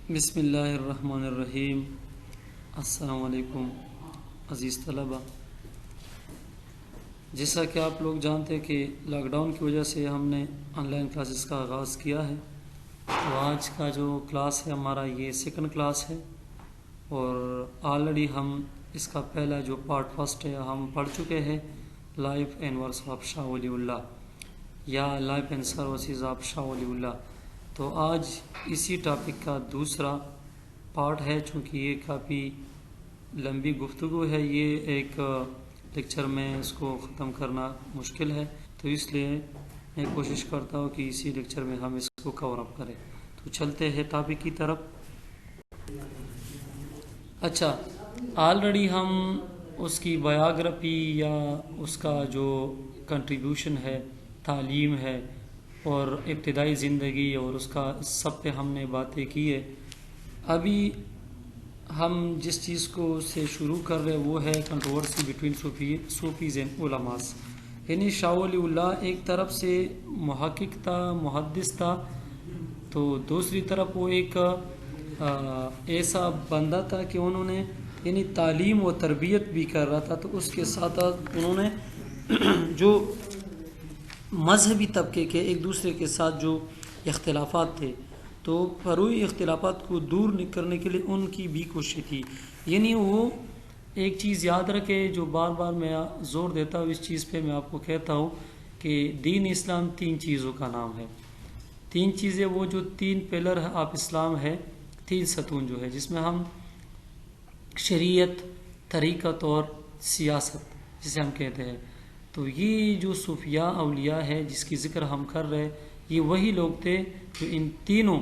بسم اللہ الرحمن الرحیم۔ السلام علیکم عزیز طلبہ، جیسا کہ آپ لوگ جانتے ہیں کہ لاک ڈاؤن کی وجہ سے ہم نے آن لائن کلاسز کا آغاز کیا ہے۔ تو آج کا جو کلاس ہے ہمارا یہ سیکنڈ کلاس ہے، اور آلریڈی ہم اس کا پہلا جو پارٹ فرسٹ ہے ہم پڑھ چکے ہیں، life and works of Shah Wali اللہ یا life and services of Shah Wali اللہ۔ تو آج اسی ٹاپک کا دوسرا پارٹ ہے، چونکہ یہ کافی لمبی گفتگو ہے، یہ ایک لیکچر میں اس کو ختم کرنا مشکل ہے، تو اس لیے میں کوشش کرتا ہوں کہ اسی لیکچر میں ہم اس کو کور اپ کریں۔ تو چلتے ہیں ٹاپک کی طرف۔ اچھا، آلریڈی ہم اس کی بایوگرافی یا اس کا جو کنٹریبیوشن ہے، تعلیم ہے اور ابتدائی زندگی اور اس کا سب پہ ہم نے باتیں کی ہے۔ ابھی ہم جس چیز کو سے شروع کر رہے وہ ہے کنٹروورسی بٹوین صوفیز اینڈ علماء، یعنی شاہ ولی اللہ ایک طرف سے محقق تھا، محدث تھا، تو دوسری طرف وہ ایک ایسا بندہ تھا کہ انہوں نے یعنی تعلیم و تربیت بھی کر رہا تھا، تو اس کے ساتھ انہوں نے جو مذہبی طبقے کے ایک دوسرے کے ساتھ جو اختلافات تھے، تو فروعی اختلافات کو دور کرنے کے لیے ان کی بھی کوشش تھی۔ یعنی وہ ایک چیز یاد رکھے جو بار بار میں زور دیتا ہوں، اس چیز پہ میں آپ کو کہتا ہوں کہ دین اسلام 3 چیزوں کا نام ہے۔ 3 چیزیں، وہ جو 3 پلر آف اسلام ہے، 3 ستون جو ہے، جس میں ہم شریعت، طریقت اور سیاست جسے ہم کہتے ہیں، تو یہ جو صوفیاء اولیاء ہے جس کی ذکر ہم کر رہے، یہ وہی لوگ تھے جو ان تینوں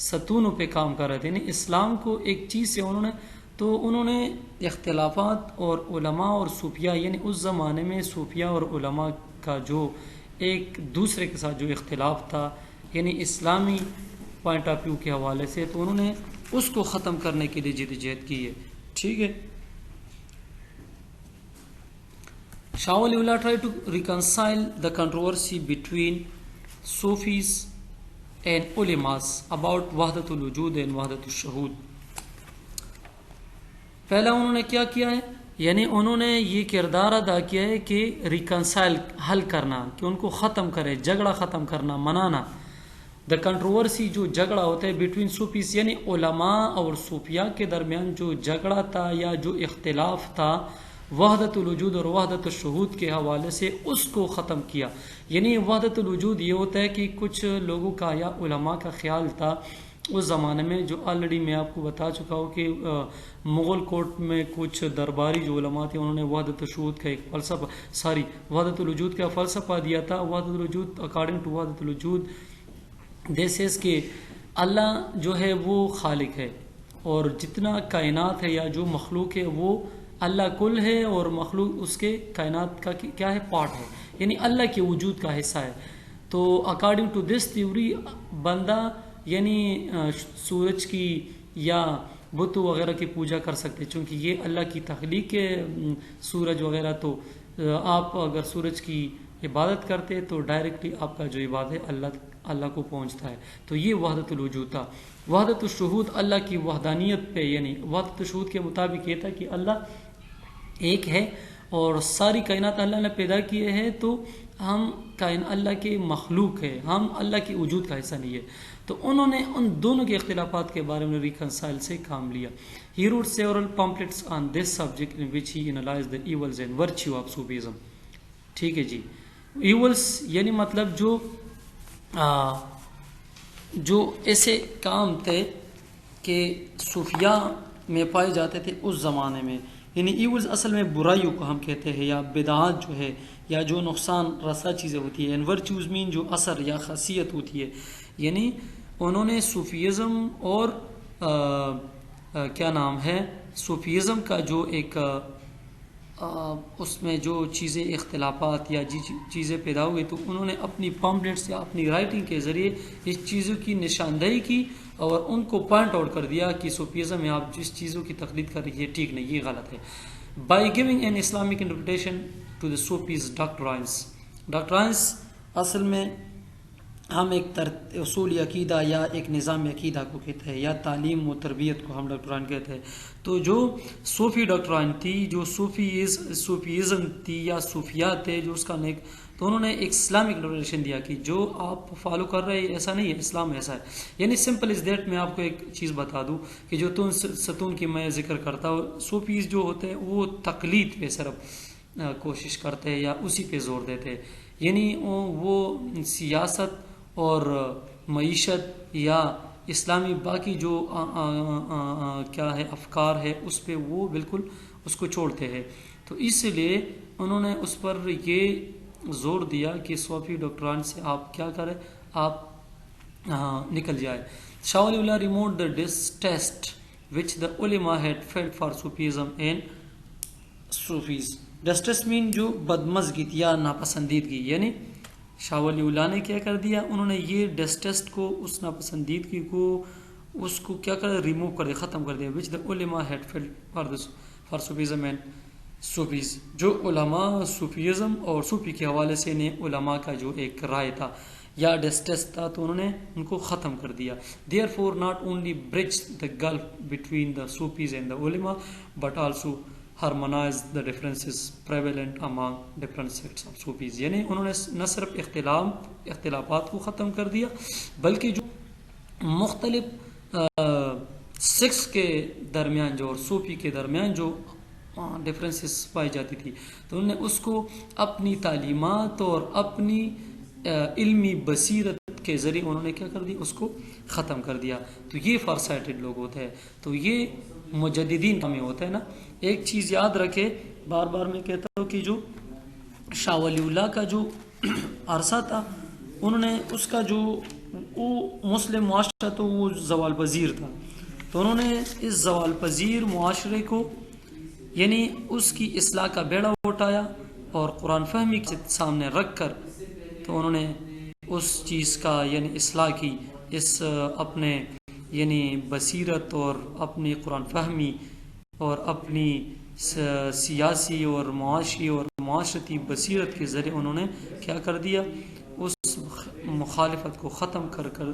ستونوں پہ کام کر رہے تھے۔ یعنی اسلام کو ایک چیز سے انہوں نے اختلافات اور علماء اور صوفیاء، یعنی اس زمانے میں صوفیاء اور علماء کا جو ایک دوسرے کے ساتھ جو اختلاف تھا، یعنی اسلامی پوائنٹ آف ویو کے حوالے سے، تو انہوں نے اس کو ختم کرنے کے لیے جدوجہد کی ہے۔ ٹھیک ہے، Shah Waliullah tried to reconcile the controversy between Sufis and Ulemas about Wahdatul Wujud and Wahdatul Shuhud۔ پہلا انہوں نے کیا کیا ہے، یعنی انہوں نے یہ کردار ادا کیا ہے کہ ریکنسائل، حل کرنا، کہ ان کو ختم کرے، جھگڑا ختم کرنا، منانا۔ دا کنٹروورسی، جو جھگڑا ہوتا ہے بٹوین صوفیز، یعنی علماء اور صوفیاء کے درمیان جو جھگڑا تھا یا جو اختلاف تھا وحدت الوجود اور وحدت الشہود کے حوالے سے، اس کو ختم کیا۔ یعنی وحدت الوجود یہ ہوتا ہے کہ کچھ لوگوں کا یا علماء کا خیال تھا اس زمانے میں، جو آلریڈی میں آپ کو بتا چکا ہوں کہ مغل کورٹ میں کچھ درباری جو علماء تھے، انہوں نے وحدت الشہود کا ایک فلسفہ وحدت الوجود کا فلسفہ دیا تھا۔ وحدت الوجود، اکارڈنگ ٹو وحدت الوجود، دس از کہ اللہ جو ہے وہ خالق ہے، اور جتنا کائنات ہے یا جو مخلوق ہے وہ اللہ کل ہے، اور مخلوق اس کے کائنات کا کیا ہے، پارٹ ہے، یعنی اللہ کے وجود کا حصہ ہے۔ تو اکارڈنگ ٹو دس تھیوری، بندہ یعنی سورج کی یا بتوں وغیرہ کی پوجا کر سکتے، چونکہ یہ اللہ کی تخلیق ہے سورج وغیرہ، تو آپ اگر سورج کی عبادت کرتے تو ڈائریکٹلی آپ کا جو عبادت ہے اللہ کو پہنچتا ہے۔ تو یہ وحدت الوجود تھا۔ وحدت الشہود اللہ کی وحدانیت پہ، یعنی وحدت الشہود کے مطابق یہ تھا کہ اللہ ایک ہے اور ساری کائنات اللہ نے پیدا کیے ہیں، تو ہم اللہ کے مخلوق ہے، ہم اللہ کے وجود کا حصہ نہیں ہے۔ تو انہوں نے ان دونوں کے اختلافات کے بارے میں ریکنسائل سے کام لیا۔ He wrote several pamphlets on this subject in which he analyzed the evils and virtue of Sufism۔ ٹھیک ہے جی، ایولس یعنی مطلب جو ایسے کام تھے کہ صوفیاء میں پائے جاتے تھے اس زمانے میں، یعنی ایولز اصل میں برائیوں کو ہم کہتے ہیں، یا بدعات جو ہے، یا جو نقصان رسا چیزیں ہوتی ہیں، اینڈ ورچوز مین جو اثر یا خاصیت ہوتی ہے۔ یعنی انہوں نے صوفیزم اور کیا نام ہے، صوفیزم کا جو ایک اس میں جو چیزیں اختلافات یا چیزیں پیدا ہوئی، تو انہوں نے اپنی پمفلیٹس یا اپنی رائٹنگ کے ذریعے اس چیزوں کی نشاندہی کی اور ان کو پوائنٹ آؤٹ کر دیا کہ صوفیزم میں آپ جس چیزوں کی تقلید کر رہی ہے ٹھیک نہیں، یہ غلط ہے۔ By giving an Islamic interpretation to the Sufis doctrines. Doctrines اصل میں ہم ایک اصول عقیدہ یا ایک نظام عقیدہ کو کہتے ہیں، یا تعلیم و تربیت کو ہم ڈاکٹران کہتے ہیں. تو جو صوفی ڈاکٹران تھی، جو صوفیزم تھی یا صوفیات تھے، جو اس کا نیک، تو انہوں نے ایک اسلامک ڈکلریشن دیا کہ جو آپ فالو کر رہے ہیں ایسا نہیں ہے، اسلام ایسا ہے. یعنی سمپل از دیٹ. میں آپ کو ایک چیز بتا دوں کہ جو تم ستون کی میں ذکر کرتا ہوں، صوفیز جو ہوتے ہیں وہ تقلید پہ صرف کوشش کرتے ہیں یا اسی پہ زور دیتے ہیں. یعنی وہ سیاست اور معیشت یا اسلامی باقی جو کیا ہے افکار ہے اس پہ وہ بالکل اس کو چھوڑتے ہیں. تو اس لیے انہوں نے اس پر یہ زور دیا کہ صوفی ڈاکٹران سے آپ کیا کریں، آپ نکل جائے. شاہ ولی اللہ removed the distaste which the ulama had felt for Sufism and Sufis. ڈسٹس مین جو بدمزگی یا ناپسندیدگی، یعنی شاہ ولی اللہ نے کیا کر دیا، انہوں نے یہ ڈسٹسٹ کو، اس ناپسندیدگی کو، اس کو کیا کر ریموو کر دیا، ختم کر دیا. وچ دا علماء had felt for Sufism and Sufis. جو علماء صوفیزم اور صوفی کے حوالے سے نے علماء کا جو ایک رائے تھا یا ڈسٹسٹ تھا، تو انہوں نے ان کو ختم کر دیا. Therefore not only bridge the gulf between the Sufis and the علماء but also harmonize the differences prevalent among different sects of Sufis. یعنی انہوں نے نہ صرف اختلافات کو ختم کر دیا، بلکہ جو مختلف سیکس کے درمیان جو اور صوفی کے درمیان جو ڈفرینسز پائی جاتی تھی، تو انہوں نے اس کو اپنی تعلیمات اور اپنی علمی بصیرت کے ذریعے انہوں نے کیا کر دیا، اس کو ختم کر دیا. تو یہ فار سائٹڈ لوگ ہوتے ہیں. تو یہ مجددین میں ہوتا ہے نا. ایک چیز یاد رکھے، بار بار میں کہتا ہوں کہ جو شاہ ولی اللہ کا جو عرصہ تھا، انہوں نے اس کا جو وہ مسلم معاشرہ تو وہ زوال پذیر تھا، تو انہوں نے اس زوال پذیر معاشرے کو یعنی اس کی اصلاح کا بیڑا اٹھایا اور قرآن فہمی کے سامنے رکھ کر تو انہوں نے اس چیز کا یعنی اصلاح کی، اس اپنے یعنی بصیرت اور اپنی قرآن فہمی اور اپنی سیاسی اور معاشی اور معاشرتی بصیرت کے ذریعے انہوں نے کیا کر دیا، اس مخالفت کو ختم کر کر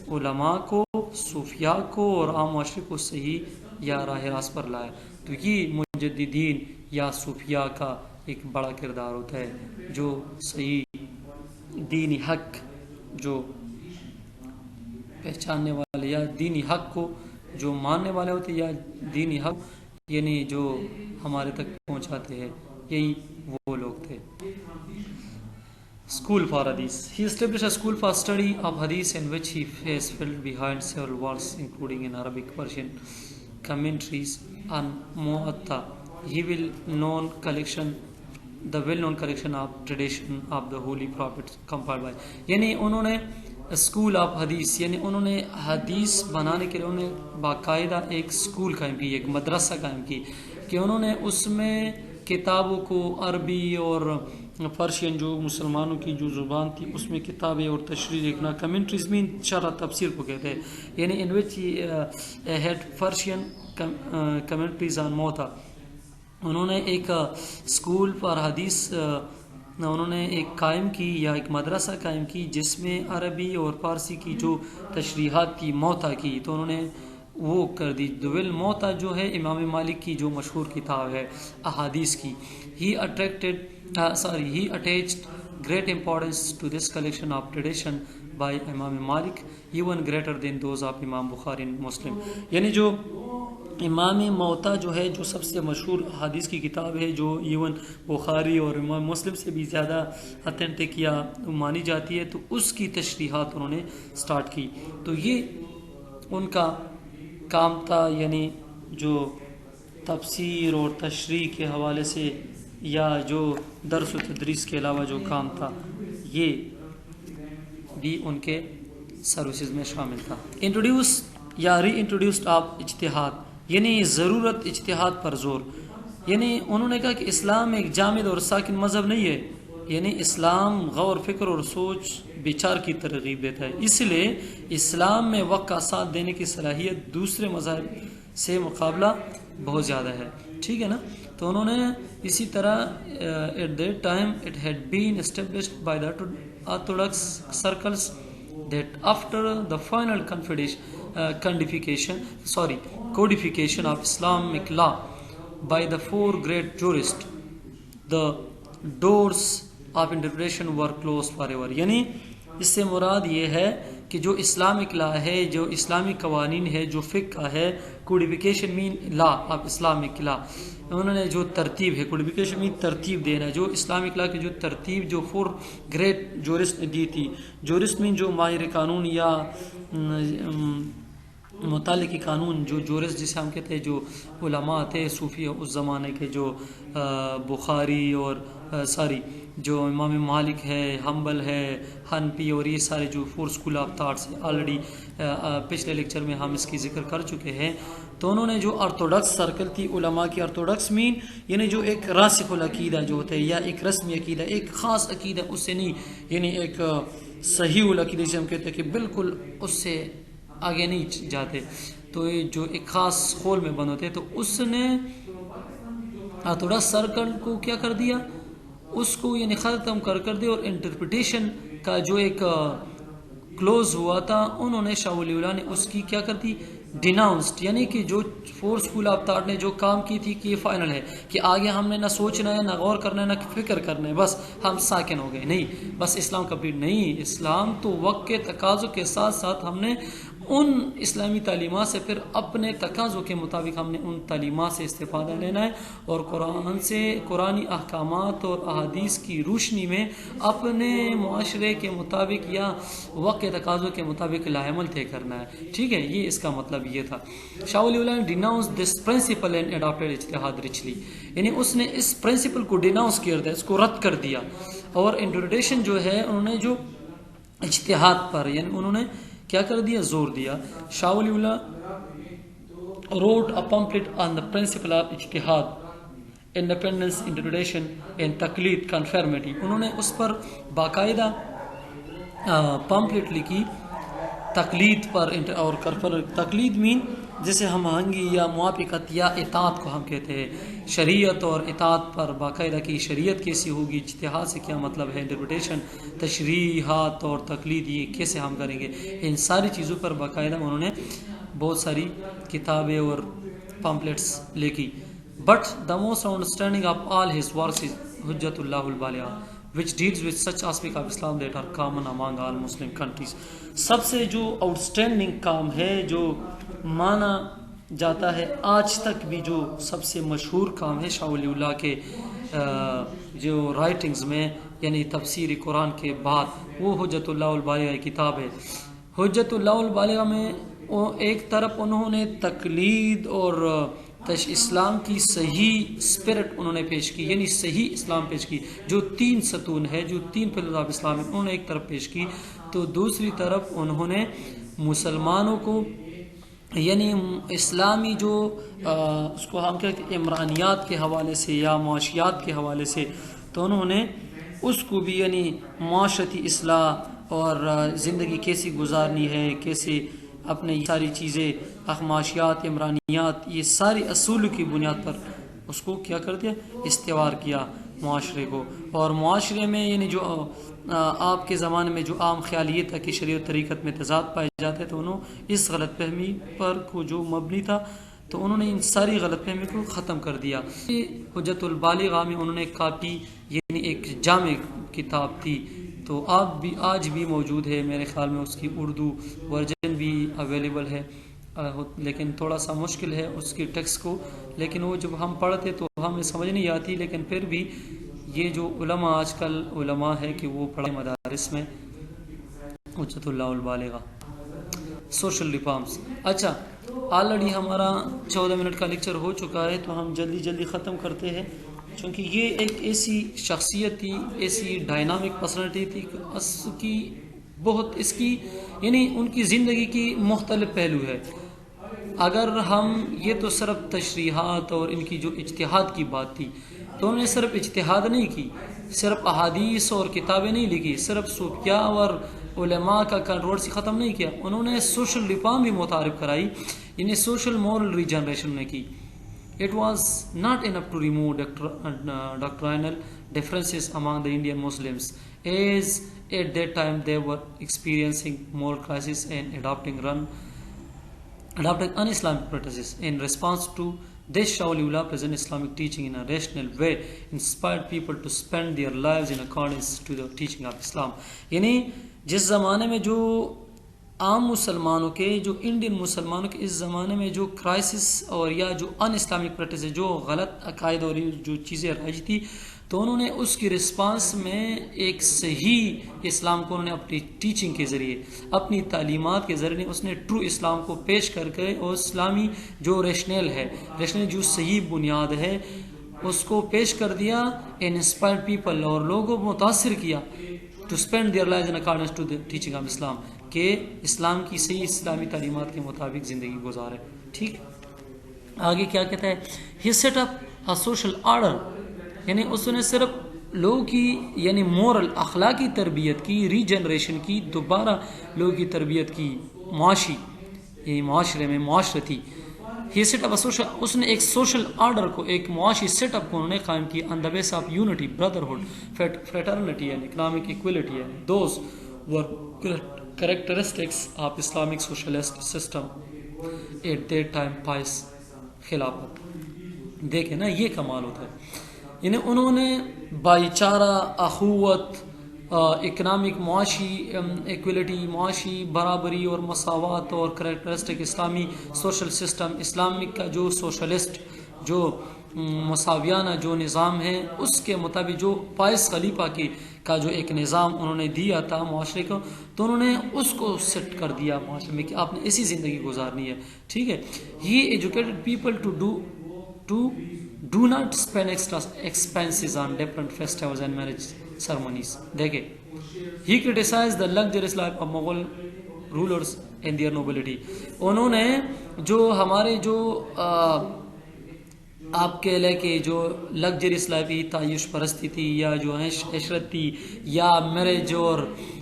علماء کو، صوفیاء کو اور عام معاشرے کو صحیح یا راہ راست پر لایا. تو یہ مجددین یا صوفیاء کا ایک بڑا کردار ہوتا ہے، جو صحیح دینی حق جو پہچاننے والے یا دینی حق کو جو ماننے والے ہوتے یا دینی حق یعنی جو ہمارے تک پہنچاتے ہیں، یہی وہ لوگ تھے. School for Hadith. He established a school for study of Hadith in which he has filled behind several works including in Arabic, Persian commentaries on Muwatta. He will known collection, the well-known collection of tradition of the Holy Prophets compiled by. یعنی انہوں نے school of حدیث یعنی انہوں نے حدیث بنانے کے لیے انہوں نے باقاعدہ ایک اسکول قائم کی، ایک مدرسہ قائم کی کہ انہوں نے اس میں کتابوں کو عربی اور پرشین جو مسلمانوں کی جو زبان تھی اس میں کتابیں اور تشریح لکھنا. کمنٹریز میں شرح تفسیر کو کہتے ہیں، یعنی ان وچ ہیڈ پرشین کمنٹریز آن موتا. انہوں نے ایک اسکول فار حدیث انہوں نے ایک قائم کی یا ایک مدرسہ قائم کی جس میں عربی اور فارسی کی جو تشریحات کی موتا کی، تو انہوں نے وہ کر دی. دویل موتا جو ہے امام مالک کی جو مشہور کتاب ہے احادیث کی. He attached great importance to this collection of tradition by Imam Malik, even greater than those of Imam Bukhari and Muslim. یعنی جو امام موتا جو ہے جو سب سے مشہور حدیث کی کتاب ہے، جو ایون بخاری اور امام مسلم سے بھی زیادہ اتھینٹک یا مانی جاتی ہے، تو اس کی تشریحات انہوں نے سٹارٹ کی. تو یہ ان کا کام تھا، یعنی جو تفسیر اور تشریح کے حوالے سے یا جو درس و تدریس کے علاوہ جو کام تھا، یہ بھی ان کے سروسز میں شامل تھا. انٹروڈیوس یا ری انٹروڈیوسڈ آف اجتہاد، یعنی ضرورت اجتہاد پر زور. یعنی انہوں نے کہا کہ اسلام ایک جامد اور ساکن مذہب نہیں ہے، یعنی اسلام غور فکر اور سوچ بچار کی ترغیب دیتا ہے. اس لیے اسلام میں وقت کا ساتھ دینے کی صلاحیت دوسرے مذاہب سے مقابلہ بہت زیادہ ہے. ٹھیک ہے نا. تو انہوں نے اسی طرح at that time it had been established by the orthodox circles that after the final codification of Islamic law by the four great jurists, the doors of interpretation were closed forever. یعنی اس سے مراد یہ ہے کہ جو Islamic law ہے، جو اسلامی قوانین ہے، جو فقہ ہے، کوڈیفیکیشن مین لا آف اسلامک لا، انہوں نے جو ترتیب ہے، کوڈیفیکیشن مین ترتیب دینا، جو اسلامک لا کی جو ترتیب جو فور گریٹ جورسٹ نے دی تھی، جورسٹ مین جو ماہر قانون یا متعلقی قانون، جو جورس جسے ہم کہتے ہیں، جو علماء تھے صوفیہ اس زمانے کے، جو بخاری اور جو امام مالک ہے، حنبل ہے، حنفی، اور یہ سارے جو four school of thoughts already پچھلے لیکچر میں ہم اس کی ذکر کر چکے ہیں. تو انہوں نے جو آرتھوڈکس سرکل تھی علماء کی، آرتھوڈکس مین یعنی جو ایک راسخ العقیدہ جو ہوتا ہے، یا ایک رسمی عقیدہ، ایک خاص عقیدہ، اس سے نہیں، یعنی ایک صحیح العقیدہ جسے ہم کہتے ہیں کہ بالکل اس سے آگے نہیں جاتے، تو یہ جو ایک خاص خول میں بند ہوتے، تو اس نے آرتھوڈکس سرکل کو کیا کر دیا، اس کو یعنی ختم کر دیا، اور انٹرپریٹیشن کا جو ایک کلوز ہوا تھا، انہوں نے شاہ ولی اللہ نے اس کی کیا کر دی، ڈیناؤنسڈ، یعنی کہ جو فور اسکول آف تھاٹ نے جو کام کی تھی کہ یہ فائنل ہے، کہ آگے ہم نے نہ سوچنا ہے، نہ غور کرنا ہے، نہ فکر کرنا ہے، بس ہم ساکن ہو گئے. نہیں، بس اسلام کمپلیٹ نہیں، اسلام تو وقت کے تقاضوں کے ساتھ ساتھ ہم نے ان اسلامی تعلیمات سے پھر اپنے تقاضوں کے مطابق ہم نے ان تعلیمات سے استفادہ لینا ہے، اور قرآن سے، قرآنی احکامات اور احادیث کی روشنی میں اپنے معاشرے کے مطابق یا وقت کے تقاضوں کے مطابق لاہ عمل طے کرنا ہے. ٹھیک ہے، یہ اس کا مطلب یہ تھا. شاہ ولی اللہ نے denounce this principle and adapted اجتہاد ریچلی، یعنی اس نے اس پرنسپل کو ڈیناؤنس کر دیا، اس کو رد کر دیا، اور انٹرپریٹیشن جو ہے انہوں نے جو اجتہاد پر، یعنی انہوں نے کیا کر دیا، زور دیا. شاہ ولی اللہ wrote a pamphlet on the principle of اجتہاد، independence, interpretation and تقلید conformity. انہوں نے اس پر باقاعدہ پمفلٹ لکھی تقلید پر، اور تقلید مین جسے ہم آہنگی یا موافقت یا اطاعت کو ہم کہتے ہیں، شریعت اور اطاعت پر باقاعدہ کی شریعت کیسی ہوگی، اجتہاد سے کیا مطلب ہے، انٹرپریٹیشن، تشریحات اور تقلید یہ کیسے ہم کریں گے، ان ساری چیزوں پر باقاعدہ انہوں نے بہت ساری کتابیں اور پمفلٹس لکھی. But the most understanding of all his works is حجت اللہ البالغہ which deals with such aspects of Islam that are common among all Muslim countries. سب سے جو آؤٹ اسٹینڈنگ کام ہے، جو مانا جاتا ہے آج تک بھی، جو سب سے مشہور کام ہے شاہ ولی اللہ کے جو رائٹنگز میں، یعنی تفسیر قرآن کے بعد، وہ حجت اللہ البالغہ کتاب ہے. حجت اللہ البالغہ میں ایک طرف انہوں نے تقلید اور اسلام کی صحیح اسپرٹ انہوں نے پیش کی، یعنی صحیح اسلام پیش کی، جو 3 ستون ہے، جو 3 پلرز آف اسلام انہوں نے ایک طرف پیش کی، تو دوسری طرف انہوں نے مسلمانوں کو، یعنی اسلامی جو اس کو ہم کہتے ہیں عمرانیات کے حوالے سے یا معاشیات کے حوالے سے، تو انہوں نے اس کو بھی، یعنی معاشرتی اصلاح اور زندگی کیسی گزارنی ہے، کیسے اپنے یہ ساری چیزیں، معاشیات، عمرانیات، یہ ساری اصول کی بنیاد پر اس کو کیا کر دیا، استوار کیا معاشرے کو. اور معاشرے میں یعنی جو آپ کے زمانے میں جو عام خیال یہ تھا کہ شریعت طریقت میں تضاد پائے جاتے، تو انہوں اس غلط فہمی پر کو جو مبنی تھا، تو انہوں نے ان ساری غلط فہمی کو ختم کر دیا. حجت البالغہ میں انہوں نے کاپی، یعنی ایک جامع کتاب تھی، تو آج بھی موجود ہے، میرے خیال میں اس کی اردو ورژن بھی اویلیبل ہے، لیکن تھوڑا سا مشکل ہے اس کی ٹیکسٹ کو، لیکن وہ جب ہم پڑھتے تو ہمیں سمجھ نہیں آتی. لیکن پھر بھی یہ جو علماء آج کل علماء ہے کہ وہ پڑھے مدارس میں حجت اللہ البالغہ. Social reforms. اچھا، آلریڈی ہمارا 14 منٹ کا لیکچر ہو چکا ہے، تو ہم جلدی ختم کرتے ہیں، چونکہ یہ ایک ایسی شخصیت تھی، ایسی ڈائنامک پرسنالٹی تھی کہ اس کی یعنی ان کی زندگی کی مختلف پہلو ہے. اگر ہم یہ تو صرف تشریحات اور ان کی جو اجتہاد کی بات تھی، تو انہوں نے صرف اجتہاد نہیں کی، صرف احادیث اور کتابیں نہیں لکھی، صرف صوفیاء اور علماء کا کنٹروورسی ختم نہیں کیا، انہوں نے سوشل ریفارم بھی متعارف کرائی، یعنی سوشل مورل ریجنریشن نے کی. It was not enough to remove doctrinal differences among the Indian Muslims as at that time they were experiencing moral crisis and adopting un-Islamic practices. In response to this, Shah Waliullah present Islamic teaching in a rational way, inspired people to spend their lives in accordance to the teaching of Islam. یعنی جس زمانے میں جو عام مسلمانوں کے جو Indian مسلمانوں کے اس زمانے میں جو کرائسس اور یا جو ان اسلامک پریکٹسز جو غلط عقائد اور جو چیزیں رائج تھی تو انہوں نے اس کی رسپانس میں ایک صحیح اسلام کو انہوں نے اپنی ٹیچنگ کے ذریعے اپنی تعلیمات کے ذریعے اس نے ٹرو اسلام کو پیش کر کے اور اسلامی جو ریشنل جو صحیح بنیاد ہے اس کو پیش کر دیا اینڈ انسپائرڈ پیپل اور لوگوں کو متاثر کیا to spend their life in accordance to the teaching of Islam کہ اسلام کی صحیح اسلامی تعلیمات کے مطابق زندگی گزارے. ٹھیک آگے کیا کہتا ہے he set up a social order یعنی اس نے صرف لوگوں کی یعنی مورل اخلاقی تربیت کی ری جنریشن کی دوبارہ لوگوں کی تربیت کی معاشی یعنی معاشرے میں معاشرتی ہی سیٹ اپ اس نے ایک سوشل آرڈر کو ایک معاشی سیٹ اپ کو انہوں نے قائم کیا on the base of unity brotherhood fraternity and economic equality and those were characteristics of Islamic socialist system at that time pious خلافت. دیکھیں نا یہ کمال ہوتا ہے یعنی انہوں نے بھائی چارہ اخوت اکنامک معاشی ایکویلٹی معاشی برابری اور مساوات اور کریکٹرسٹک اسلامی سوشل سسٹم اسلامک کا جو سوشلسٹ جو مساویانہ جو نظام ہے اس کے مطابق جو پائس خلیفہ کا جو ایک نظام انہوں نے دیا تھا معاشرے کو تو انہوں نے اس کو سیٹ کر دیا معاشرے میں کہ آپ نے ایسی زندگی گزارنی ہے. ٹھیک ہے he educated people to do not spend extra expenses on different festivals and marriage ceremonies. دیکھیں he criticized the luxurious life of Mughal rulers and their nobility. انہوں نے جو ہمارے جو آپ کے لے کے جو لگژریس لائف تھی تعیش پرستی تھی یا جو عشرت تھی یا میرج اور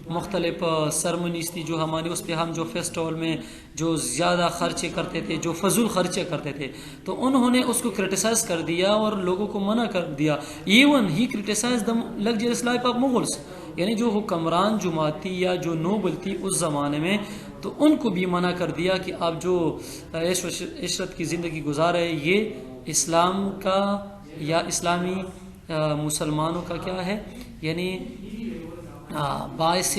مختلف سرمنیز تھی جو ہماری اس پہ ہم جو فیسٹیول میں جو زیادہ خرچے کرتے تھے جو فضول خرچے کرتے تھے تو انہوں نے اس کو کرٹیسائز کر دیا اور لوگوں کو منع کر دیا. Even he criticise the luxurious life of Mughals یعنی جو حکمران جماعت تھی یا جو نوبل تھی اس زمانے میں تو ان کو بھی منع کر دیا کہ آپ جو عیش و عشرت کی زندگی گزارے یہ اسلام کا یا اسلامی مسلمانوں کا کیا ہے یعنی باعث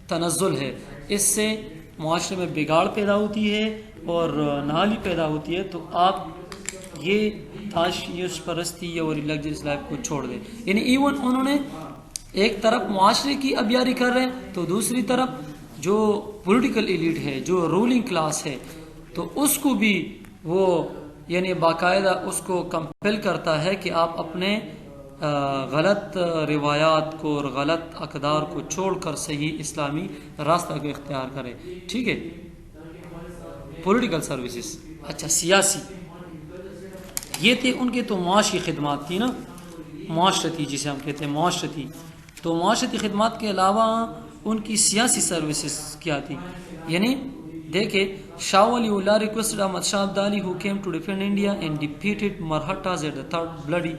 تنزل ہے. اس سے معاشرے میں بگاڑ پیدا ہوتی ہے اور نالی پیدا ہوتی ہے تو آپ یہ تعیش پرستی اور لگژریس لائف کو چھوڑ دیں. یعنی ایون انہوں نے ایک طرف معاشرے کی ابیاری کر رہے ہیں تو دوسری طرف جو پولیٹیکل ایلیٹ ہے جو رولنگ کلاس ہے تو اس کو بھی وہ یعنی باقاعدہ اس کو کمپل کرتا ہے کہ آپ اپنے غلط روایات کو اور غلط اقدار کو چھوڑ کر صحیح اسلامی راستہ کو اختیار کریں. ٹھیک ہے پولیٹیکل سروسز. اچھا سیاسی یہ تھے ان کے تو معاشی خدمات تھی نا معاشرتی جسے ہم کہتے ہیں معاشرتی تو معاشرتی خدمات کے علاوہ ان کی سیاسی سروسز کیا تھی. یعنی دیکھیں Shah Wali Allah requested Ahmad Shah Abdali who came to defend India and defeated Marathas at the third bloody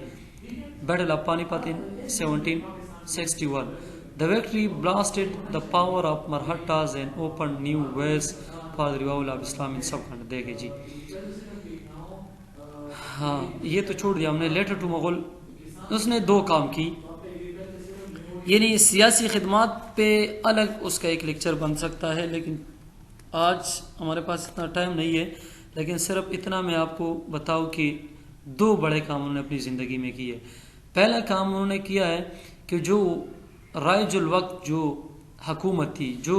Battle of Panipat in 1761. The victory blasted the power of Marathas and opened new ways for the revival of Islam in subcontinent. دیکھیں جی ہاں یہ تو چھوڑ دیا ہم نے. Letter to Mughal اس نے دو کام کی یعنی سیاسی خدمات پہ الگ اس کا ایک لیکچر بن سکتا ہے لیکن آج ہمارے پاس اتنا ٹائم نہیں ہے. لیکن صرف اتنا میں آپ کو بتاؤں کہ دو بڑے کام انہوں نے اپنی زندگی میں کیے. پہلا کام انہوں نے کیا ہے کہ جو رائج الوقت جو حکومت تھی جو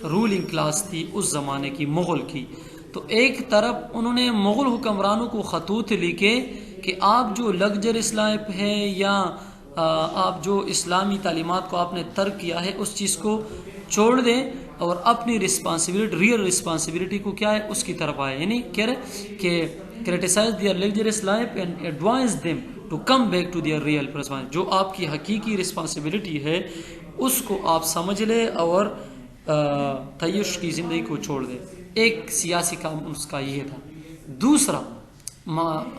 رولنگ کلاس تھی اس زمانے کی مغل کی تو ایک طرف انہوں نے مغل حکمرانوں کو خطوط لکھے کہ آپ جو لگژریس لائف ہے یا آپ جو اسلامی تعلیمات کو آپ نے ترک کیا ہے اس چیز کو چھوڑ دیں اور اپنی رسپانسبلٹی ریئل رسپانسبلٹی کو کیا ہے اس کی طرف آئے. یعنی کہہ رہے کہ criticise their luxurious life and advise them to come back to their real responsibility. جو آپ کی حقیقی رسپانسبلٹی ہے اس کو آپ سمجھ لیں اور تعیش کی زندگی کو چھوڑ دیں. ایک سیاسی کام اس کا یہ تھا. دوسرا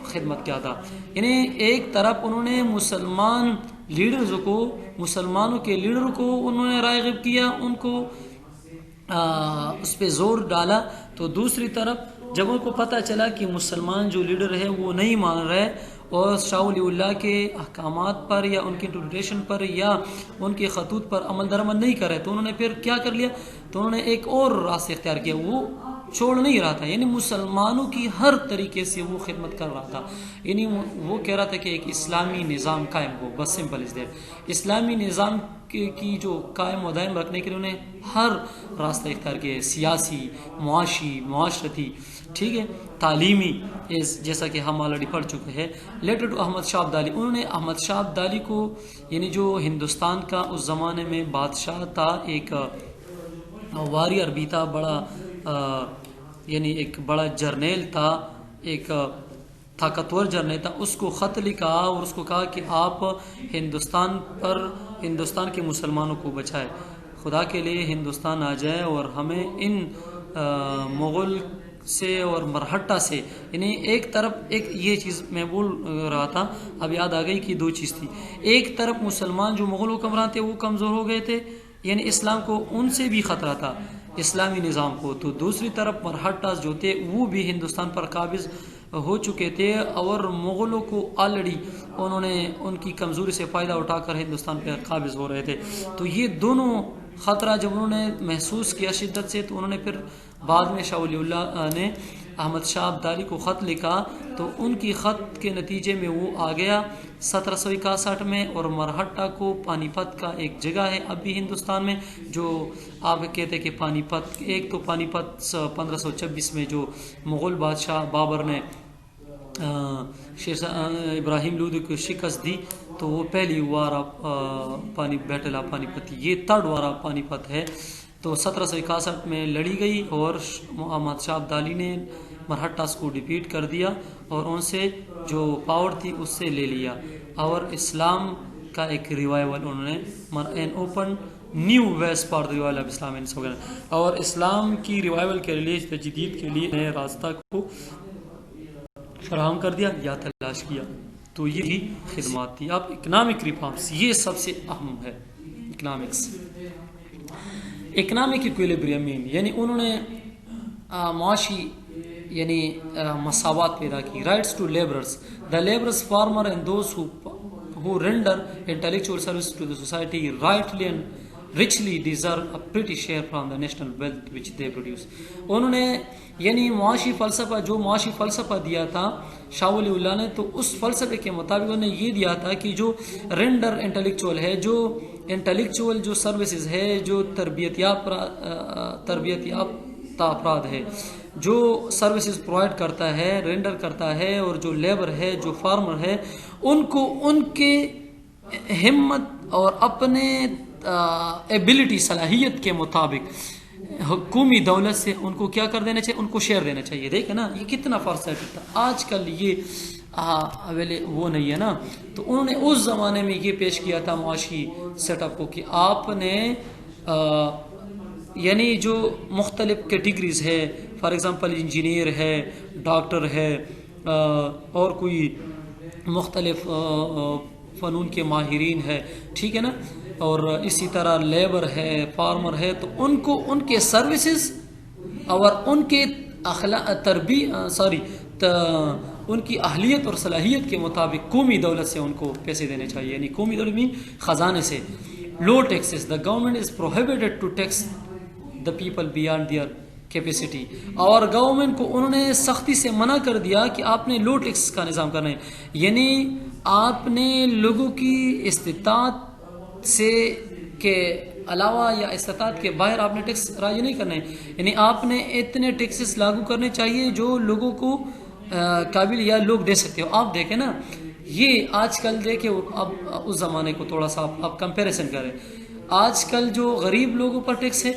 خدمت کیا تھا یعنی ایک طرف انہوں نے مسلمان لیڈرز کو, مسلمانوں کے لیڈر کو انہوں نے راغب کیا, ان کو اس پہ زور ڈالا. تو دوسری طرف جب ان کو پتہ چلا کہ مسلمان جو لیڈر ہے وہ نہیں مان رہے اور شاہ ولی اللہ کے احکامات پر یا ان کی انٹرپریٹیشن پر یا ان کے خطوط پر عمل درآمد نہیں کر رہے, تو انہوں نے پھر کیا کر لیا, تو انہوں نے ایک اور راستہ اختیار کیا. وہ چھوڑ نہیں رہا تھا, یعنی مسلمانوں کی ہر طریقے سے وہ خدمت کر رہا تھا, یعنی وہ کہہ رہا تھا کہ ایک اسلامی نظام قائم ہو, بس سمپل از دیٹ. اسلامی نظام کی جو قائم و دائم رکھنے کے لیے انہیں ہر راستہ اختیار کیا, سیاسی, معاشی, معاشرتی, ٹھیک ہے, تعلیمی, جیسا کہ ہم آلریڈی پڑھ چکے ہیں. لیٹر ٹو احمد شاہ عبدالی, انہوں نے احمد شاہ عبدالی کو, یعنی جو ہندوستان کا اس زمانے میں بادشاہ تھا, ایک واریر بھی تھا, بڑا یعنی ایک بڑا جرنیل تھا, ایک طاقتور جرنیل تھا, اس کو خط لکھا اور اس کو کہا کہ آپ ہندوستان کے مسلمانوں کو بچائے, خدا کے لیے ہندوستان آ جائے اور ہمیں ان مغل سے اور مرہٹہ سے, یعنی ایک طرف ایک یہ چیز میں بول رہا تھا اب یاد آ گئی کہ دو چیز تھی. ایک طرف مسلمان جو مغل حکمران تھے وہ کمزور ہو گئے تھے, یعنی اسلام کو ان سے بھی خطرہ تھا, اسلامی نظام کو. تو دوسری طرف مرہٹاز جو تھے وہ بھی ہندوستان پر قابض ہو چکے تھے اور مغلوں کو آلریڈی انہوں نے ان کی کمزوری سے فائدہ اٹھا کر ہندوستان پر قابض ہو رہے تھے. تو یہ دونوں خطرہ جب انہوں نے محسوس کیا شدت سے, تو انہوں نے پھر بعد میں شاہ ولی اللہ نے احمد شاہ عبدالی کو خط لکھا, تو ان کی خط کے نتیجے میں وہ آ گیا 1761 میں. اور مرہٹہ کو پانی پت کا ایک جگہ ہے اب بھی ہندوستان میں, جو آپ کہتے ہیں کہ پانی پت, ایک تو پانی پت 1526 میں جو مغل بادشاہ بابر نے ابراہیم لودھی کو شکست دی, تو وہ پہلی وارہ بیٹل آف پانی پت, یہ تھرڈ وارہ پانی پت ہے. تو 1761 میں لڑی گئی اور احمد شاہ عبدالی نے مرہٹاز کو ڈیفیٹ کر دیا اور ان سے جو پاور تھی اس سے لے لیا, اور اسلام کا ایک ریوائول انہوں نے an open new ways for revival of Islam وغیرہ, اور اسلام کی ریوائول کے لیے, تجدید کے لیے نئے راستہ کو فراہم کر دیا یا تلاش کیا. تو یہی خدمات تھی. اب اکنامک ریفارمز, یہ سب سے اہم ہے. اکنامک ایکویلیبریم, یعنی انہوں نے معاشی یعنی مساوات پیدا کی. Rights to labourers, the labourers, farmer and those who render intellectual service to the society rightly and richly deserve a pretty share from the national wealth which they produce. انہوں نے یعنی معاشی فلسفہ, جو معاشی فلسفہ دیا تھا شاہ ولی اللہ نے, تو اس فلسفے کے مطابق انہوں نے یہ دیا تھا کہ جو رینڈر انٹلیکچوئل ہے, جو انٹلیکچوئل جو سروسز ہے, جو تربیت یافتہ افراد ہے, جو سروسز پرووائڈ کرتا ہے, رینڈر کرتا ہے, اور جو لیبر ہے, جو فارمر ہے, ان کو ان کے ہمت اور اپنے ایبلٹی, صلاحیت کے مطابق حکومی دولت سے ان کو کیا کر دینا چاہیے, ان کو شیئر دینا چاہیے. دیکھیں نا یہ کتنا فرق ہے. آج کل یہ وہ نہیں ہے نا. تو انہوں نے اس زمانے میں یہ پیش کیا تھا معاشی سیٹ اپ کو کہ آپ نے یعنی جو مختلف کیٹیگریز ہے, فار ایگزامپل انجینئر ہے, ڈاکٹر ہے, اور کوئی مختلف فنون کے ماہرین ہے, ٹھیک ہے نا, اور اسی طرح لیبر ہے, فارمر ہے, تو ان کو ان کے سروسز اور ان کے ان کی اہلیت اور صلاحیت کے مطابق قومی دولت سے ان کو پیسے دینے چاہیے. یعنی قومی دولت میں خزانے سے. Low taxes, the government is prohibited to tax the people beyond their capacity, اور گورنمنٹ کو انہوں نے سختی سے منع کر دیا کہ آپ نے لو ٹیکس کا نظام کرنا ہے. یعنی آپ نے لوگوں کی استطاعت سے کے علاوہ یا استطاعت کے باہر آپ نے ٹیکس راج نہیں کرنا ہے. یعنی آپ نے اتنے ٹیکسز لاگو کرنے چاہیے جو لوگوں کو قابل یا لوگ دے سکتے ہو. آپ دیکھیں نا, یہ آج کل دیکھیں, اب اس زمانے کو تھوڑا سا آپ کمپیریزن کریں. آج کل جو غریب لوگوں پر ٹیکس ہے,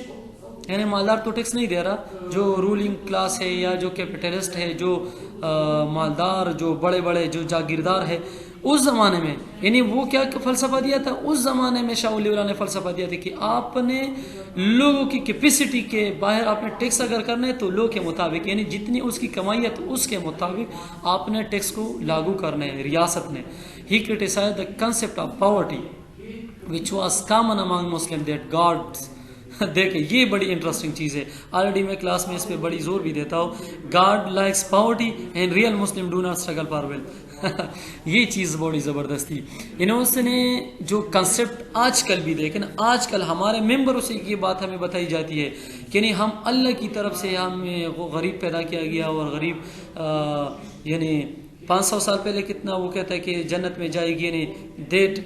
یعنی مالدار تو ٹیکس نہیں دے رہا, جو رولنگ کلاس ہے یا جو کیپٹلسٹ ہے, جو مالدار, جو بڑے بڑے جو جاگیردار ہے, اس زمانے میں یعنی وہ کیا فلسفہ دیا تھا اس زمانے میں شاہ ولی اللہ نے فلسفہ دیا تھا کہ آپ نے لوگوں کی کیپیسٹی کے باہر آپ نے ٹیکس اگر کرنا ہے تو لوگ کے مطابق یعنی جتنی اس کی کمائی ہے تو اس کے مطابق آپ نے ٹیکس کو لاگو کرنا ہے ریاست نے. ہی کرٹیسائزڈ the concept of poverty which was common among Muslims that God دیکھیں یہ بڑی انٹرسٹنگ چیز ہے. آلریڈی میں کلاس میں اس پہ بڑی زور بھی دیتا ہوں. God likes poverty and real Muslim do not struggle for wealth. یہ چیز بڑی زبردست تھی. اس نے جو کنسیپٹ آج کل بھی دیکھیں نا, آج کل ہمارے ممبروں سے یہ بات ہمیں بتائی جاتی ہے کہ نہیں ہم اللہ کی طرف سے ہمیں وہ غریب پیدا کیا گیا اور غریب یعنی 500 سال پہلے کتنا وہ کہتا ہے کہ جنت میں جائے گی. یعنی that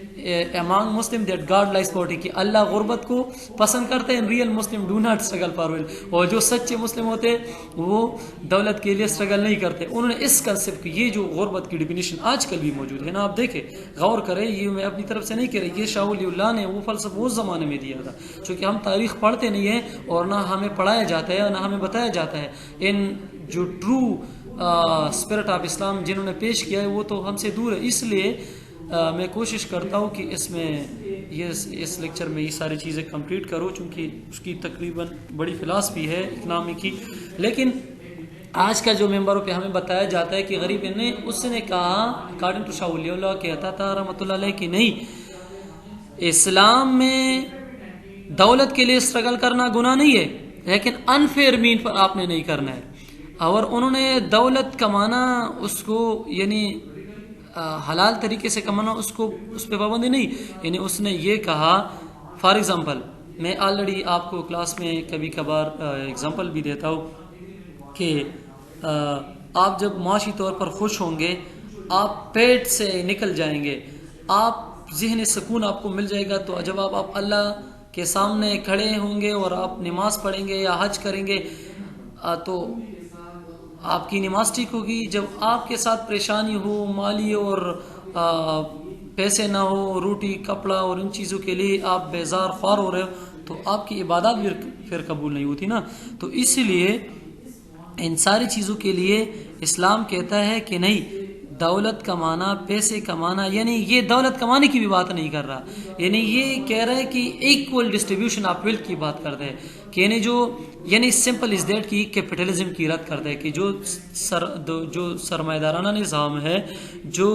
among Muslim that God likes poverty کہ اللہ غربت کو پسند کرتے ہیں. Real Muslim do not struggle for wealth. اور جو سچے مسلم ہوتے وہ دولت کے لیے اسٹرگل نہیں کرتے. انہوں نے اس کنسیپٹ کی یہ جو غربت کی ڈیفینیشن آج کل بھی موجود ہے نا, آپ دیکھیں غور کریں, یہ میں اپنی طرف سے نہیں کہہ رہی, یہ شاہ ولی اللہ نے وہ فلسفہ اس زمانے میں دیا تھا. چونکہ ہم تاریخ پڑھتے نہیں ہیں اور نہ ہمیں پڑھایا جاتا ہے نہ ہمیں بتایا جاتا ہے. ان جو ٹرو اسپرٹ آف اسلام جنہوں نے پیش کیا ہے وہ تو ہم سے دور ہے. اس لیے میں کوشش کرتا ہوں کہ اس میں اس لیکچر میں یہ ساری چیزیں کمپلیٹ کروں, چونکہ اس کی تقریباً بڑی فلسفی ہے اکنامی کی. لیکن آج کا جو ممبروں پہ ہمیں بتایا جاتا ہے کہ غریب نے اس نے کہا اکارڈنگ ٹو شاہ ولی اللہ کہتا تھا رحمۃ اللہ علیہ کہ نہیں, اسلام میں دولت کے لیے اسٹرگل کرنا گناہ نہیں ہے لیکن انفیئر مین پر آپ نے نہیں کرنا ہے. اور انہوں نے دولت کمانا اس کو یعنی حلال طریقے سے کمانا اس پہ پابندی نہیں. یعنی اس نے یہ کہا فار ایگزامپل, میں آلریڈی آپ کو کلاس میں کبھی کبھار ایگزامپل بھی دیتا ہوں کہ آپ جب معاشی طور پر خوش ہوں گے, آپ پیٹ سے نکل جائیں گے, آپ ذہنی سکون آپ کو مل جائے گا. تو جب آپ اللہ کے سامنے کھڑے ہوں گے اور آپ نماز پڑھیں گے یا حج کریں گے تو آپ کی نماز ٹھیک ہوگی. جب آپ کے ساتھ پریشانی ہو مالی اور پیسے نہ ہو, روٹی کپڑا اور ان چیزوں کے لیے آپ بیزار خوار ہو رہے ہو تو آپ کی عبادات بھی پھر قبول نہیں ہوتی نا. تو اس لیے ان ساری چیزوں کے لیے اسلام کہتا ہے کہ نہیں, دولت کمانا پیسے کمانا یعنی یہ دولت کمانے کی بھی بات نہیں کر رہا, یعنی یہ کہہ رہا ہے کہ ایکول ڈسٹریبیوشن آف ویلتھ کی بات کرتا ہے. کہ یعنی سمپل از دیٹ کی کیپٹلزم کی رد کرتا ہے کہ جو سرمایہ دارانہ نظام ہے, جو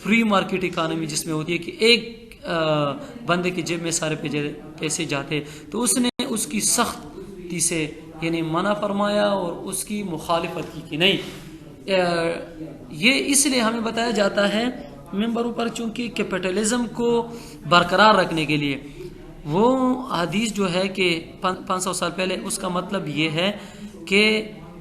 فری مارکیٹ اکانومی جس میں ہوتی ہے کہ ایک بندے کی جیب میں سارے پیسے جاتے, تو اس نے اس کی سختی سے یعنی منع فرمایا اور اس کی مخالفت کی کہ نہیں. یہ اس لیے ہمیں بتایا جاتا ہے ممبروں پر چونکہ کیپٹلزم کو برقرار رکھنے کے لیے. وہ حدیث جو ہے کہ 500 سال پہلے, اس کا مطلب یہ ہے کہ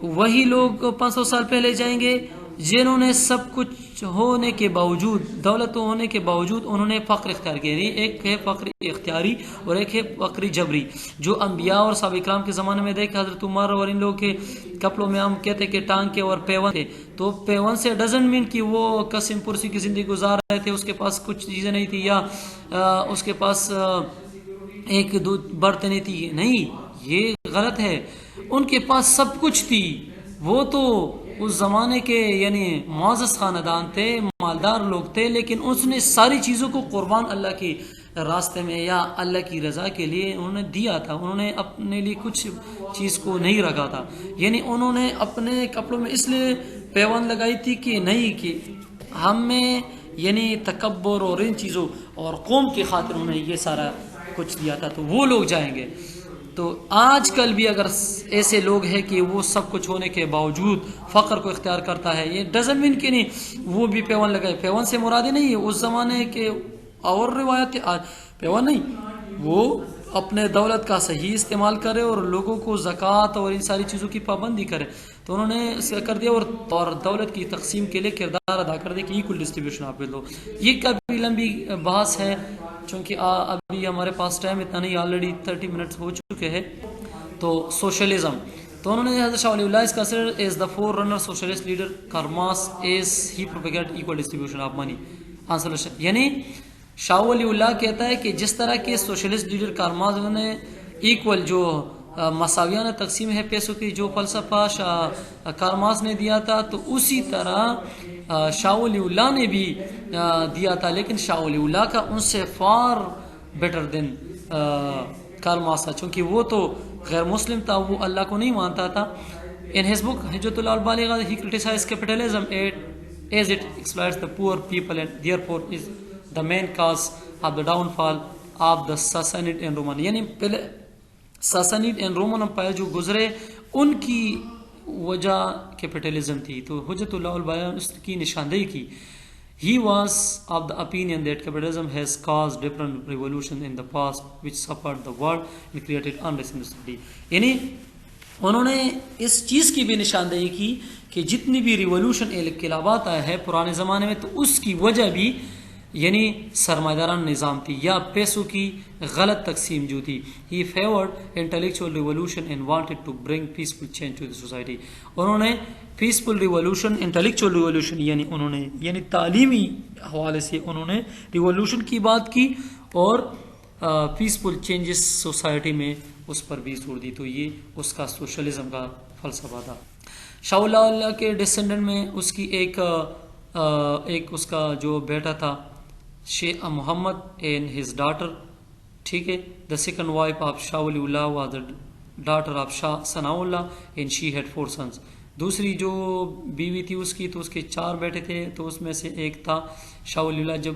وہی لوگ 500 سال پہلے جائیں گے جنہوں نے سب کچھ ہونے کے باوجود, دولت ہونے کے باوجود انہوں نے فقر اختیار کیا. ایک ہے فقر اختیاری اور ایک ہے فقر جبری. جو انبیاء اور صحابہ کرام کے زمانے میں دیکھ حضرت عمر اور ان لوگوں کے کپڑوں میں ہم کہتے کہ ٹانکے اور پیون تھے, تو پیون سے ڈزنٹ مین کہ وہ قسم پرسی کی زندگی گزار رہے تھے, اس کے پاس کچھ چیزیں نہیں تھی یا اس کے پاس ایک دو برتن نہیں تھی. نہیں, یہ غلط ہے. ان کے پاس سب کچھ تھی. وہ تو اس زمانے کے یعنی معزز خاندان تھے, مالدار لوگ تھے, لیکن اس نے ساری چیزوں کو قربان اللہ کے راستے میں یا اللہ کی رضا کے لیے انہوں نے دیا تھا. انہوں نے اپنے لیے کچھ چیز کو نہیں رکھا تھا. یعنی انہوں نے اپنے کپڑوں میں اس لیے پیوند لگائی تھی کہ نہیں کہ ہم میں یعنی تکبر اور ان چیزوں اور قوم کی خاطر انہوں نے یہ سارا کچھ دیا تھا, تو وہ لوگ جائیں گے. تو آج کل بھی اگر ایسے لوگ ہیں کہ وہ سب کچھ ہونے کے باوجود فقر کو اختیار کرتا ہے, یہ ڈزنٹ مین کہ نہیں وہ بھی پیون لگائے. پیون سے مراد نہیں ہے اس زمانے کے اور روایت, پیون نہیں, وہ اپنے دولت کا صحیح استعمال کرے اور لوگوں کو زکوٰۃ اور ان ساری چیزوں کی پابندی کرے. تو انہوں نے اس کر دیا اور دولت کی تقسیم کے لیے کردار ادا کر دیا کہ ایکول ڈسٹریبیوشن آپ لو. یہ کافی لمبی بحث ہے چونکہ ابھی ہمارے پاس ٹائم اتنا نہیں, آلریڈی 30 منٹس ہو چکے ہیں. تو سوشلزم, تو انہوں نے حضرت Shah Wali Allah considered as the forerunner socialist leader Karl Marx as he propagate equal distribution of money. یعنی شاہ ولی اللہ کہتا ہے کہ جس طرح کے سوشلسٹ لیڈر کارل مارکس نے ایکول جو مساویانہ تقسیم ہے پیسوں کی جو فلسفہ کارل مارکس نے دیا تھا، تو اسی طرح شاہ ولی اللہ نے بھی دیا تھا، لیکن شاہ ولی اللہ کا ان سے far better than Karl Marx تھا، چونکہ وہ تو غیر مسلم تھا، وہ اللہ کو نہیں مانتا تھا. In his book حجۃ Allah البالغہ he criticized capitalism as it exploits the poor people and therefore is the main cause of the downfall of the Sassanid and Roman. یعنی پہلے ساسانیڈ اینڈ رومن امپائر جو گزرے ان کی وجہ کیپٹلزم تھی. تو حجۃ اللہ البالغہ اس کی نشاندہی کی. He was of the opinion that capitalism has caused different revolutions in the past which suffered the world and created unrest in the society. یعنی انہوں نے اس چیز کی بھی نشاندہی کی کہ جتنی بھی ریولوشن انقلابات آئے ہیں پرانے زمانے میں، تو اس کی وجہ بھی یعنی سرمایہ دارانہ نظام تھی یا پیسوں کی غلط تقسیم جو تھی. He favored intellectual revolution and wanted to bring peaceful change to the society. انہوں نے پیسفل ریولوشن، انٹلیکچوئل ریولوشن یعنی تعلیمی حوالے سے انہوں نے ریولوشن کی بات کی اور پیسفل چینجز سوسائٹی میں اس پر بھی زور دی. تو یہ اس کا سوشلزم کا فلسفہ تھا. شاہ اللہ کے ڈسینڈنٹ میں اس کی ایک اس کا جو بیٹا تھا شیخ محمد اینڈ ہز ڈاٹر، ٹھیک ہے. The second wife of Shah Wali Allah was the daughter of Shah Sana Ullah and she had 4 sons. دوسری جو بیوی تھی اس کی، تو اس کے 4 بیٹے تھے، تو اس میں سے ایک تھا شاہ ولی اللہ. جب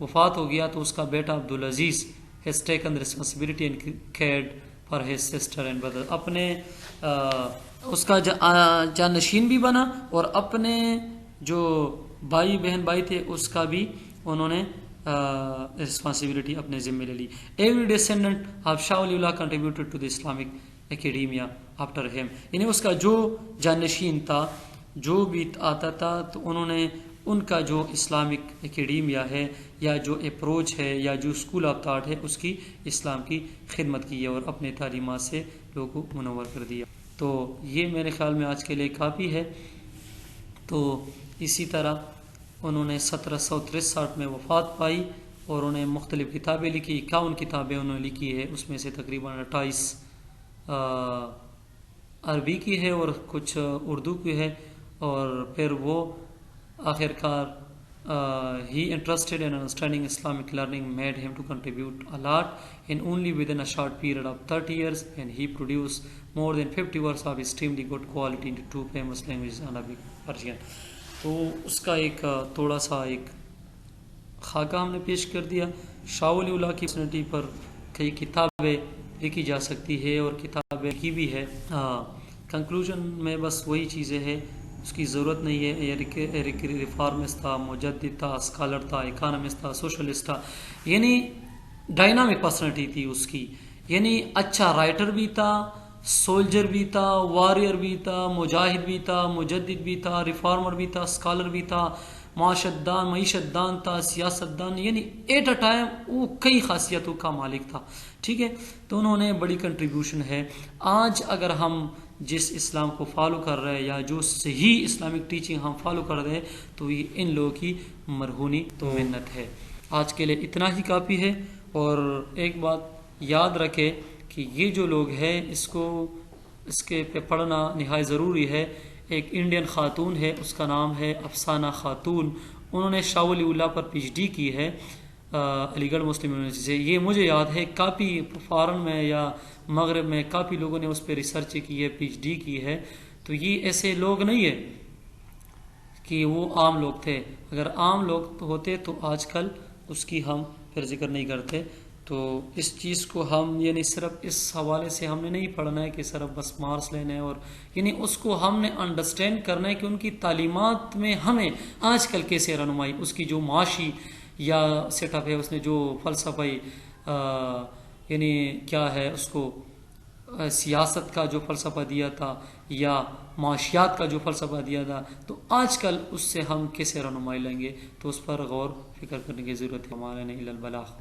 وفات ہو گیا تو اس کا بیٹا Abdulaziz has taken responsibility and cared for his sister and brother. اپنے اس کا جانشین بھی بنا اور اپنے جو بھائی تھے اس کا بھی انہوں نے responsibility اپنے ذمہ لے لی. Every descendant of Shah Wali Allah contributed to the Islamic academia after him. یعنی اس کا جو جانشین تھا، جو بھی آتا تھا، تو انہوں نے ان کا جو اسلامک اکیڈیمیا ہے یا جو اپروچ ہے یا جو اسکول آف تھاٹ ہے اس کی اسلام کی خدمت کی ہے اور اپنے تعلیمات سے لوگوں کو منور کر دیا. تو یہ میرے خیال میں آج کے لیے کافی ہے. تو اسی طرح انہوں نے 1763 میں وفات پائی اور انہوں نے مختلف کتابیں لکھی. 51 کتابیں انہوں نے لکھی ہے، اس میں سے تقریباً 28 عربی کی ہے اور کچھ اردو کی ہے. اور پھر وہ آخر کار he interested in understanding Islamic learning made him to contribute a lot in only within a short period of 30 years, and he produced more than 50 works of extremely good quality into 2 famous languages, Arabic and Persian. تو اس کا ایک تھوڑا سا ایک خاکہ ہم نے پیش کر دیا. شاہ ولی اللہ کی پرسنالٹی پر کئی کتابیں لکھی جا سکتی ہے اور کتابیں لکھی بھی ہے. کنکلوژن میں بس وہی چیزیں ہیں، اس کی ضرورت نہیں ہے. یہ ریفارمسٹ تھا، مجدد تھا، اسکالر تھا، اکانومسٹ تھا، سوشلسٹ تھا، یعنی ڈائنامک پرسنالٹی تھی اس کی. یعنی اچھا رائٹر بھی تھا، سولجر بھی تھا، واریر بھی تھا، مجاہد بھی تھا، مجدد بھی تھا، ریفارمر بھی تھا، اسکالر بھی تھا، معیشت دان تھا، سیاست دان، یعنی ایٹ اے ٹائم وہ کئی خاصیتوں کا مالک تھا. ٹھیک ہے. تو انہوں نے بڑی کنٹریبیوشن ہے. آج اگر ہم جس اسلام کو فالو کر رہے ہیں یا جو صحیح اسلامک ٹیچنگ ہم فالو کر رہے ہیں تو یہ ان لوگوں کی مرہونی تو منت ہے. آج کے لیے اتنا ہی کافی ہے. اور ایک بات یاد رکھے کہ یہ جو لوگ ہیں اس کے پہ پڑھنا نہایت ضروری ہے. ایک انڈین خاتون ہے، اس کا نام ہے افسانہ خاتون. انہوں نے شاہ ولی اللہ پر پی ایچ ڈی کی ہے علی گڑھ مسلم یونیورسٹی سے. یہ مجھے یاد ہے کافی فارن میں یا مغرب میں کافی لوگوں نے اس پہ ریسرچ کی ہے، پی ایچ ڈی کی ہے. تو یہ ایسے لوگ نہیں ہے کہ وہ عام لوگ تھے. اگر عام لوگ ہوتے تو آج کل اس کی ہم پھر ذکر نہیں کرتے. تو اس چیز کو ہم یعنی صرف اس حوالے سے ہم نے نہیں پڑھنا ہے کہ صرف بس مارکس لینا ہے، اور یعنی اس کو ہم نے انڈرسٹینڈ کرنا ہے کہ ان کی تعلیمات میں ہمیں آج کل کیسے رہنمائی، اس کی جو معاشی یا سیٹ اپ ہے، اس نے جو فلسفی یعنی کیا ہے، اس کو سیاست کا جو فلسفہ دیا تھا یا معاشیات کا جو فلسفہ دیا تھا، تو آج کل اس سے ہم کیسے رہنمائی لیں گے، تو اس پر غور فکر کرنے کی ضرورت ہے. ہمارے نے البلاغ